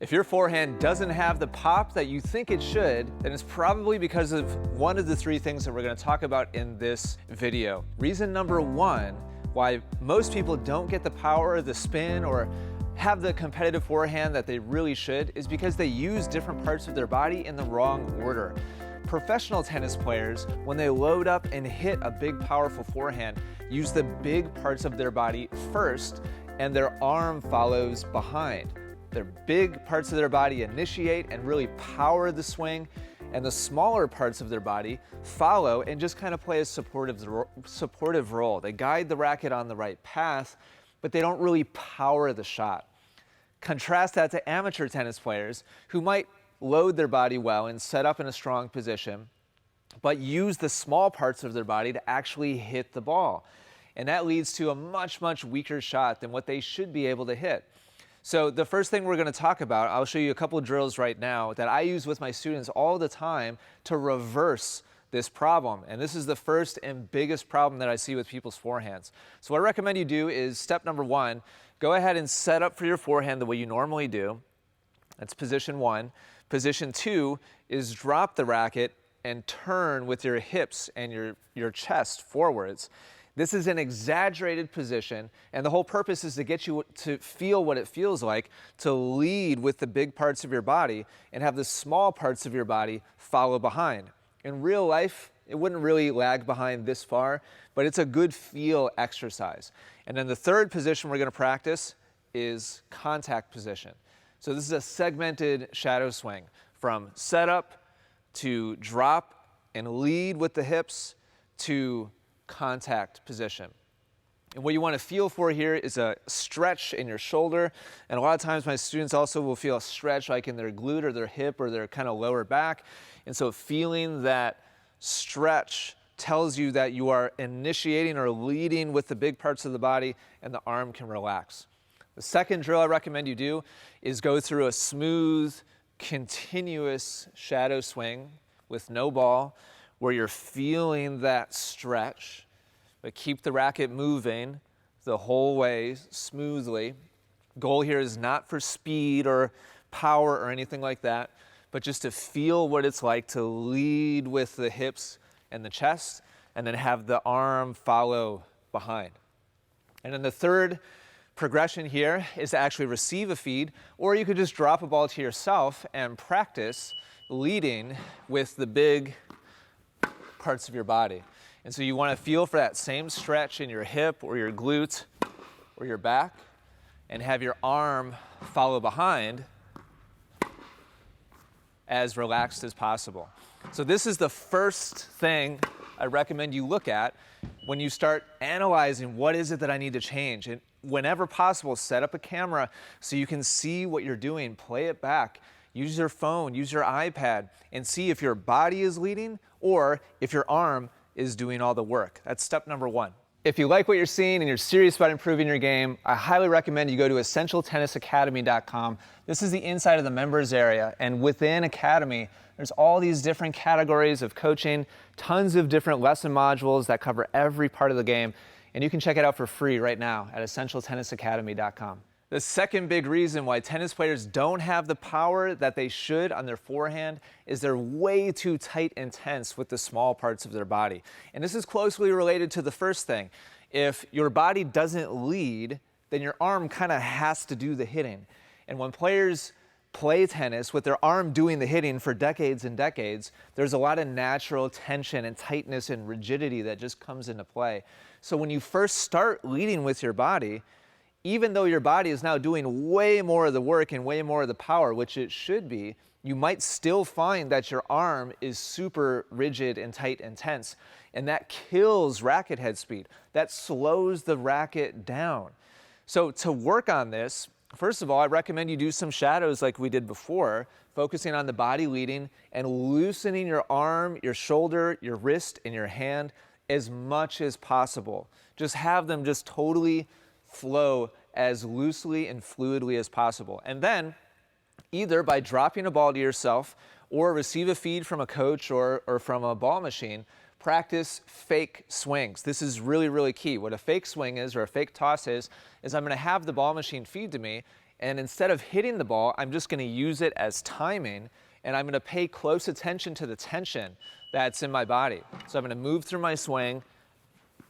If your forehand doesn't have the pop that you think it should, then it's probably because of one of the three things that we're going to talk about in this video. Reason number one why most people don't get the power, the spin, or have the competitive forehand that they really should is because they use different parts of their body in the wrong order. Professional tennis players, when they load up and hit a big, powerful forehand, use the big parts of their body first, and their arm follows behind. Their big parts of their body initiate and really power the swing, and the smaller parts of their body follow and just kind of play a supportive role. They guide the racket on the right path, but they don't really power the shot. Contrast that to amateur tennis players who might load their body well and set up in a strong position, but use the small parts of their body to actually hit the ball. And that leads to a much, much weaker shot than what they should be able to hit. So the first thing we're going to talk about, I'll show you a couple of drills right now that I use with my students all the time to reverse this problem. And this is the first and biggest problem that I see with people's forehands. So what I recommend you do is step number one, go ahead and set up for your forehand the way you normally do. That's position one. Position two is drop the racket and turn with your hips and your chest forwards. This is an exaggerated position, and the whole purpose is to get you to feel what it feels like to lead with the big parts of your body and have the small parts of your body follow behind. In real life, it wouldn't really lag behind this far, but it's a good feel exercise. And then the third position we're going to practice is contact position. So this is a segmented shadow swing from setup to drop and lead with the hips to contact position. And what you want to feel for here is a stretch in your shoulder. And a lot of times my students also will feel a stretch like in their glute or their hip or their kind of lower back. And so feeling that stretch tells you that you are initiating or leading with the big parts of the body and the arm can relax. The second drill I recommend you do is go through a smooth, continuous shadow swing with no ball, where you're feeling that stretch, but keep the racket moving the whole way smoothly. Goal here is not for speed or power or anything like that, but just to feel what it's like to lead with the hips and the chest, and then have the arm follow behind. And then the third progression here is to actually receive a feed, or you could just drop a ball to yourself and practice leading with the big parts of your body. And so you want to feel for that same stretch in your hip or your glute or your back, and have your arm follow behind as relaxed as possible. So this is the first thing I recommend you look at when you start analyzing what is it that I need to change. And whenever possible, set up a camera so you can see what you're doing, play it back. Use your phone, use your iPad, and see if your body is leading or if your arm is doing all the work. That's step number one. If you like what you're seeing and you're serious about improving your game, I highly recommend you go to essentialtennisacademy.com. This is the inside of the members area, and within Academy, there's all these different categories of coaching, tons of different lesson modules that cover every part of the game, and you can check it out for free right now at essentialtennisacademy.com. The second big reason why tennis players don't have the power that they should on their forehand is they're way too tight and tense with the small parts of their body. And this is closely related to the first thing. If your body doesn't lead, then your arm kind of has to do the hitting. And when players play tennis with their arm doing the hitting for decades and decades, there's a lot of natural tension and tightness and rigidity that just comes into play. So when you first start leading with your body, even though your body is now doing way more of the work and way more of the power, which it should be, you might still find that your arm is super rigid and tight and tense, and that kills racket head speed. That slows the racket down. So to work on this, first of all, I recommend you do some shadows like we did before, focusing on the body leading and loosening your arm, your shoulder, your wrist, and your hand as much as possible. Just have them just totally flow as loosely and fluidly as possible. And then either by dropping a ball to yourself or receive a feed from a coach or from a ball machine, practice fake swings. This is really, really key. What a fake swing is, or a fake toss is I'm going to have the ball machine feed to me, And instead of hitting the ball, I'm just going to use it as timing, and I'm going to pay close attention to the tension that's in my body. So I'm going to move through my swing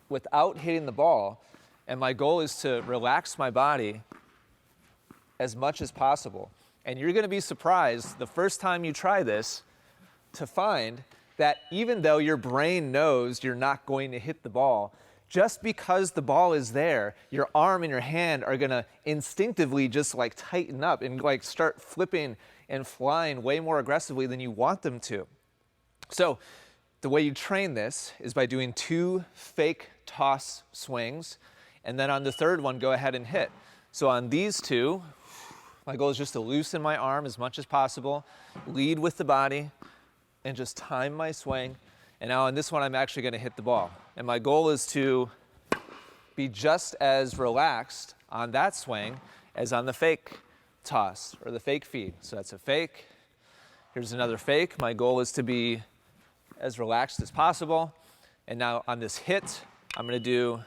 without hitting the ball, and my goal is to relax my body as much as possible. And you're going to be surprised the first time you try this to find that even though your brain knows you're not going to hit the ball, just because the ball is there, your arm and your hand are going to instinctively just like tighten up and like start flipping and flying way more aggressively than you want them to. So the way you train this is by doing 2 fake toss swings, and then on the third one, go ahead and hit. So on these 2, my goal is just to loosen my arm as much as possible, lead with the body, and just time my swing. And now on this one, I'm actually going to hit the ball. And my goal is to be just as relaxed on that swing as on the fake toss or the fake feed. So that's a fake. Here's another fake. My goal is to be as relaxed as possible. And now on this hit, I'm going to do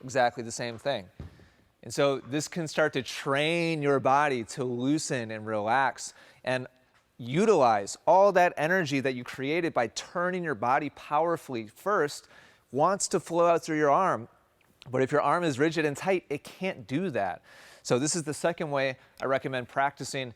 exactly the same thing. And so this can start to train your body to loosen and relax and utilize all that energy that you created by turning your body powerfully first wants to flow out through your arm. But if your arm is rigid and tight, it can't do that. So this is the second way I recommend practicing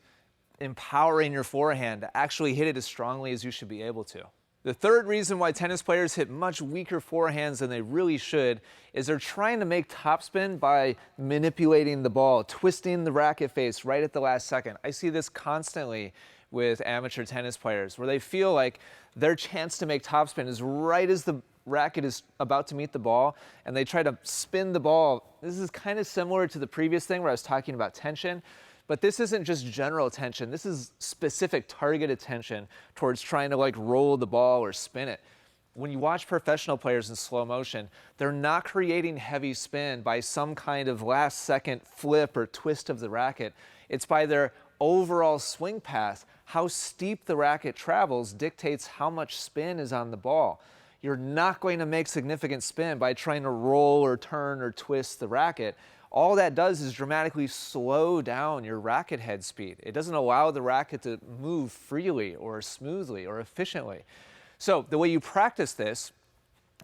empowering your forehand to actually hit it as strongly as you should be able to. The third reason why tennis players hit much weaker forehands than they really should is they're trying to make topspin by manipulating the ball, twisting the racket face right at the last second. I see this constantly with amateur tennis players where they feel like their chance to make topspin is right as the racket is about to meet the ball, and they try to spin the ball. This is kind of similar to the previous thing where I was talking about tension, but this isn't just general tension. This is specific targeted tension towards trying to like roll the ball or spin it. When you watch professional players in slow motion, they're not creating heavy spin by some kind of last second flip or twist of the racket. It's by their overall swing path. How steep the racket travels dictates how much spin is on the ball. You're not going to make significant spin by trying to roll or turn or twist the racket. All that does is dramatically slow down your racket head speed. It doesn't allow the racket to move freely or smoothly or efficiently. So the way you practice this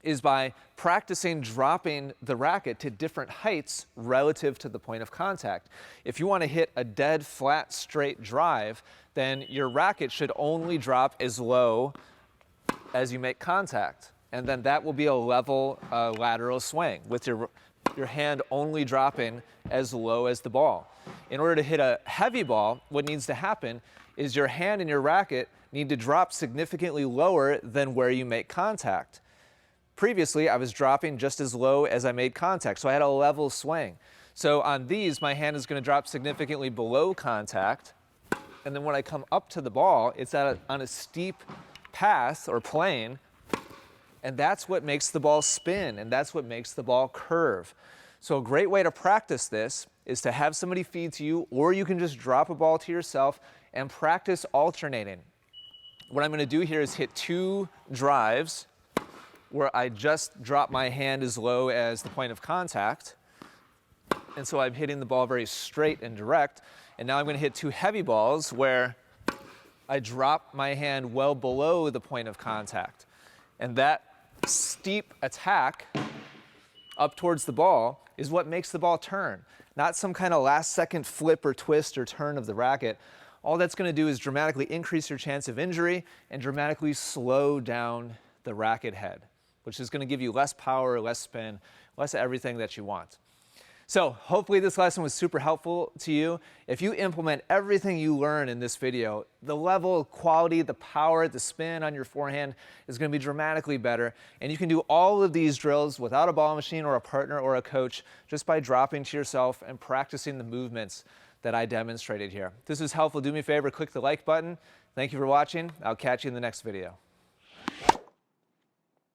is by practicing dropping the racket to different heights relative to the point of contact. If you want to hit a dead, flat, straight drive, then your racket should only drop as low as you make contact. And then that will be a level lateral swing with your hand only dropping as low as the ball. In order to hit a heavy ball, what needs to happen is your hand and your racket need to drop significantly lower than where you make contact. Previously, I was dropping just as low as I made contact, so I had a level swing. So on these, my hand is going to drop significantly below contact, and then when I come up to the ball, it's on a steep path or plane, and that's what makes the ball spin, and that's what makes the ball curve. So a great way to practice this is to have somebody feed to you, or you can just drop a ball to yourself and practice alternating. What I'm going to do here is hit 2 drives where I just drop my hand as low as the point of contact. And so I'm hitting the ball very straight and direct. And now I'm going to hit 2 heavy balls where I drop my hand well below the point of contact. And that steep attack up towards the ball is what makes the ball turn, not some kind of last second flip or twist or turn of the racket. All that's going to do is dramatically increase your chance of injury and dramatically slow down the racket head, which is going to give you less power, less spin, less everything that you want. So hopefully this lesson was super helpful to you. If you implement everything you learn in this video, the level of quality, the power, the spin on your forehand is going to be dramatically better. And you can do all of these drills without a ball machine or a partner or a coach, just by dropping to yourself and practicing the movements that I demonstrated here. If this was helpful, do me a favor, click the like button. Thank you for watching. I'll catch you in the next video.